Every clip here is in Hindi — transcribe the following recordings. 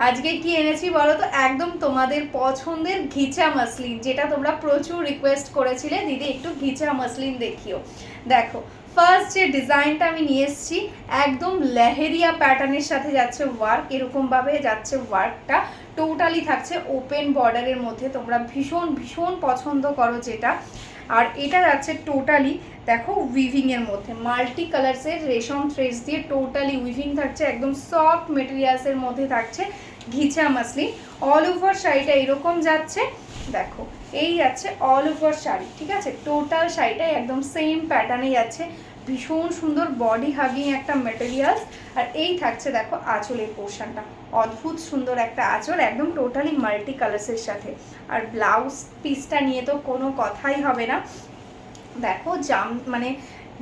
আজকে কি এনেছি বলো তো, একদম তোমাদের পছন্দের ঘিচা মাসলিন, যেটা তোমরা প্রচুর রিকোয়েস্ট করেছিলে দিদি একটু ঘিচা মাসলিন দেখিও। দেখো ফার্স্ট যে ডিজাইনটা আমি নিয়ে এসেছি, একদম লেহেরিয়া প্যাটার্নের সাথে যাচ্ছে ওয়ার্ক, এরকম ভাবে যাচ্ছে ওয়ার্কটা, টোটালি থাকছে ওপেন বর্ডারের মধ্যে, তোমরা ভীষণ ভীষণ পছন্দ করো যেটা। আর এটা যাচ্ছে টোটালি দেখো উইভিং এর মধ্যে, মাল্টি কালার্সের রেশম থ্রেডস দিয়ে টোটালি উইভিং থাকছে, একদম সফট মেটেরিয়ালসের মধ্যে থাকছে ঘিচা মাসলিন। অল ওভার শাড়িটা এরকম যাচ্ছে, দেখো এই যাচ্ছে অল ওভার শাড়ি, ঠিক আছে, টোটাল শাড়িটা একদম সেম প্যাটার্নে যাচ্ছে, ভীষণ সুন্দর বডি হাগিং একটা মেটেরিয়ালস। আর এই থাকছে দেখো আঁচলের পোর্শনটা, অদ্ভুত সুন্দর একটা আঁচল, একদম টোটালি মাল্টি কালার্সের সাথে। আর ব্লাউজ পিসটা নিয়ে তো কোনো কথাই হবে না, দেখো মানে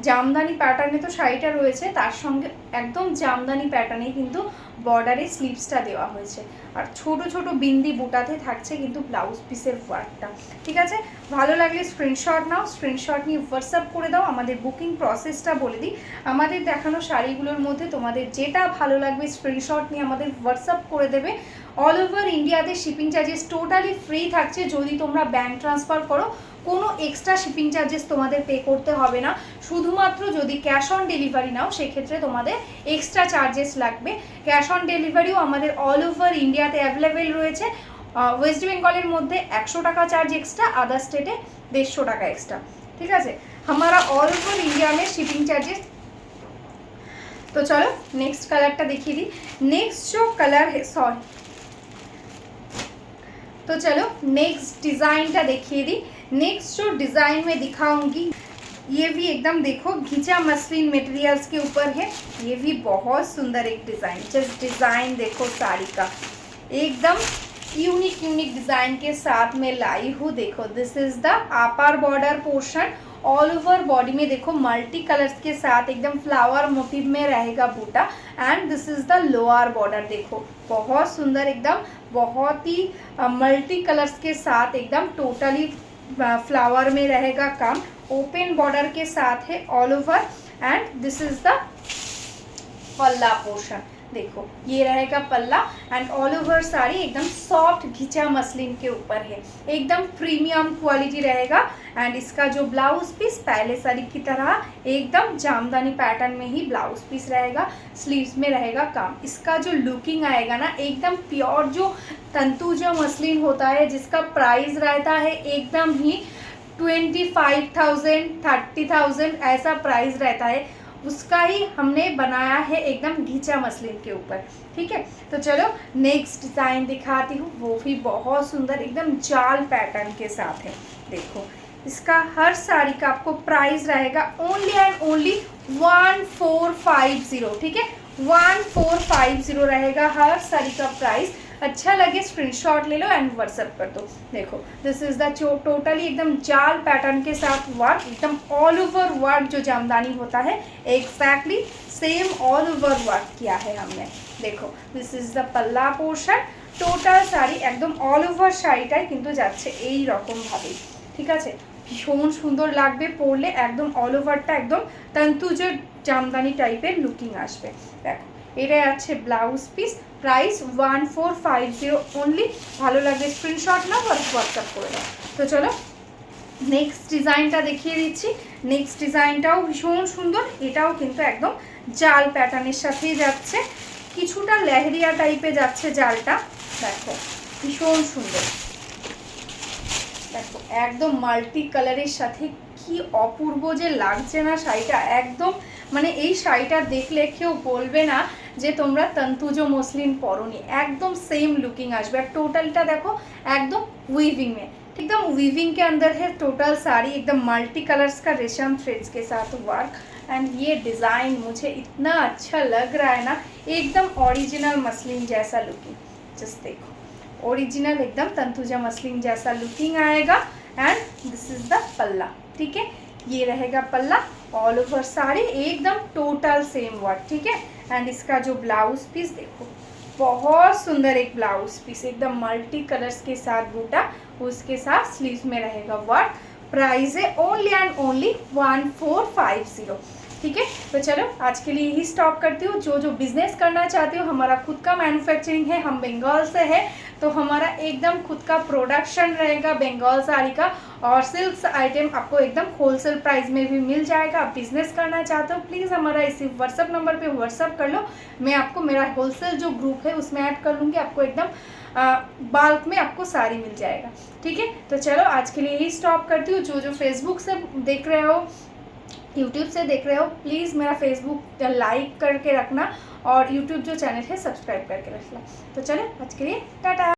জামদানি প্যাটার্নে তো শাড়িটা রয়েছে, তার সঙ্গে একদম জামদানি প্যাটার্নে কিন্তু বর্ডারে স্লিভসটা দেওয়া হয়েছে, আর ছোট ছোট বিন্দি বুটাতে থাকছে কিন্তু ব্লাউজ পিসের ওয়ার্কটা। ঠিক আছে, ভালো লাগলে স্ক্রিনশট নাও, স্ক্রিনশট নিয়ে হোয়াটসঅ্যাপ করে দাও। আমাদের বুকিং প্রসেসটা বলে দিই, আমাদের দেখানো শাড়িগুলোর মধ্যে তোমাদের যেটা ভালো লাগবে স্ক্রিনশট নিয়ে আমাদের হোয়াটসঅ্যাপ করে দেবে। অল ওভার ইন্ডিয়াতে শিপিং চার্জেস টোটালি ফ্রি থাকছে, যদি তোমরা ব্যাঙ্ক ট্রান্সফার করো কোনো এক্সট্রা শিপিং চার্জেস তোমাদের পে করতে হবে না, শুধুমাত্র যদি ক্যাশ অন ডেলিভারি নাও সেক্ষেত্রে তোমাদের এক্সট্রা চার্জেস লাগবে। ক্যাশ অন ডেলিভারিও আমাদের অল ওভার ইন্ডিয়াতে অ্যাভেলেবেল রয়েছে, ওয়েস্ট বেঙ্গলের মধ্যে 100 টাকা চার্জ এক্সট্রা, আদার স্টেটে 150 টাকা এক্সট্রা। ঠিক আছে, हमारा ऑल ओवर इंडिया में शिपिंग चार्जेस। तो चलो नेक्स्ट कलरটা দেখিয়ে দিই। नेक्स्ट जो कलर है सॉरी, तो चलो नेक्स्ट डिज़ाइनটা দেখিয়ে দিই। नेक्स्ट जो डिज़ाइन में दिखाऊंगी ये भी एकदम देखो घिचा मसलिन मटेरियल्स के ऊपर है, ये भी बहुत सुंदर एक डिज़ाइन, जस्ट डिज़ाइन देखो साड़ी का एकदम यूनिक यूनिक डिज़ाइन के साथ में लाई हूँ। देखो this is the upper border portion, all over body में देखो मल्टी कलर्स के साथ एकदम फ्लावर मोटिव में रहेगा बूटा, and this is the lower border, देखो बहुत सुंदर एकदम, बहुत ही मल्टी कलर्स के साथ एकदम टोटली फ्लावर में रहेगा काम, ओपन बॉर्डर के साथ है all over, and this is the पल्ला पोर्शन, देखो ये रहेगा पल्ला, एंड ऑल ओवर साड़ी एकदम सॉफ्ट घिचा मसलिन के ऊपर है, एकदम प्रीमियम क्वालिटी रहेगा। एंड इसका जो ब्लाउज पीस पहले साड़ी की तरह एकदम जामदानी पैटर्न में ही ब्लाउज पीस रहेगा, स्लीव्स में रहेगा काम। इसका जो लुकिंग आएगा ना एकदम प्योर जो तंतुजा मसलिन होता है, जिसका प्राइस रहता है एकदम ही 25,000 30,000 ऐसा प्राइस रहता है, उसका ही हमने बनाया है एकदम घिचा मसलिन के ऊपर। ठीक है, तो चलो नेक्स्ट डिज़ाइन दिखाती हूँ, वो भी बहुत सुंदर एकदम जाल पैटर्न के साथ है। देखो इसका हर साड़ी का आपको प्राइस रहेगा ओनली एंड ओनली 1450, ठीक है 1450 रहेगा हर साड़ी का प्राइस। अच्छा लगे स्क्रीनशॉट ले लो एंड व्हाट्सएप कर दो। देखो दिस इज़ द टोटली एकदम जाल पैटर्न के साथ वर्क, एकदम ऑल ओवर वर्क जो जामदानी होता है exactly same all over work किया है हमने। देखो दिस इज़ द पल्ला पोर्शन, টোটাল শাড়ি একদম অল ওভার শাড়িটাই কিন্তু যাচ্ছে এই রকম ভাবে। ঠিক আছে, ভীষণ সুন্দর লাগবে পরলে, একদম অল ওভারটা একদম তন্তুজের জামদানি টাইপের লুকিং আসবে। দেখো এটা আছে ব্লাউজ পিস, প্রাইস 1450 অনলি। ভালো লাগবে স্ক্রিনশট নাও আর হোয়াটসঅ্যাপ করে দাও। তো চলো নেক্সট ডিজাইনটা দেখিয়ে দিচ্ছি। নেক্সট ডিজাইনটাও ভীষণ সুন্দর, এটাও কিন্তু একদম জাল প্যাটার্নের সাথেই যাচ্ছে, কিছুটা লেহেরিয়া টাইপে যাচ্ছে জালটা, দেখো ভীষণ সুন্দর, দেখো একদম মাল্টি কালারের সাথে কি অপূর্ব যে লাগছে না শাড়িটা, একদম মানে এই শাড়িটা দেখলে কেউ বলবে না যে তোমরা তন্তুজো মসলিন পরনি, একদম सेम लुकिंग আসবে। আর টোটালটা দেখো একদम वीविंग में, एकदम वीविंग के अंदर है टोटल साड़ी, एकदम मल्टी कलर्स का रेशम थ्रेड्स के साथ वर्क, एंड ये डिज़ाइन मुझे इतना अच्छा लग रहा है ना, एकदम ओरिजिनल मसलिन जैसा लुकिंग, जस्ट देखो ओरिजिनल एकदम तंतुजा मसलिन जैसा लुकिंग आएगा। एंड दिस इज़ द पल्ला, ठीक है ये रहेगा पल्ला, ऑल ओवर साड़ी एकदम टोटल सेम वर्क। ठीक है, एंड इसका जो ब्लाउज पीस देखो बहुत सुंदर एक ब्लाउज पीस, एकदम मल्टी कलर्स के साथ बूटा, उसके साथ स्लीव्स में रहेगा वर्क। प्राइस है ओनली एंड ओनली 1450। ठीक है। तो चलो आज के लिए यही स्टॉप करती हूँ। जो जो बिजनेस करना चाहती हूँ, हमारा खुद का मैन्युफैक्चरिंग है, हम बंगाल से है, तो हमारा एकदम खुद का प्रोडक्शन रहेगा बंगाल साड़ी का, और सिल्क आइटम आपको एकदम होलसेल प्राइस में भी मिल जाएगा। आप बिजनेस करना चाहते हो प्लीज़ हमारा इसी व्हाट्सअप नंबर पे व्हाट्सअप कर लो, मैं आपको मेरा होलसेल जो ग्रुप है उसमें ऐड कर लूँगी, आपको एकदम बाल्क में आपको साड़ी मिल जाएगा। ठीक है, तो चलो आज के लिए यही स्टॉप करती हूँ। जो जो फेसबुक से देख रहे हो, यूट्यूब से देख रहे हो, प्लीज़ मेरा फेसबुक लाइक करके रखना और यूट्यूब जो चैनल है सब्सक्राइब करके रखना। तो चलो आज के लिए टाटा।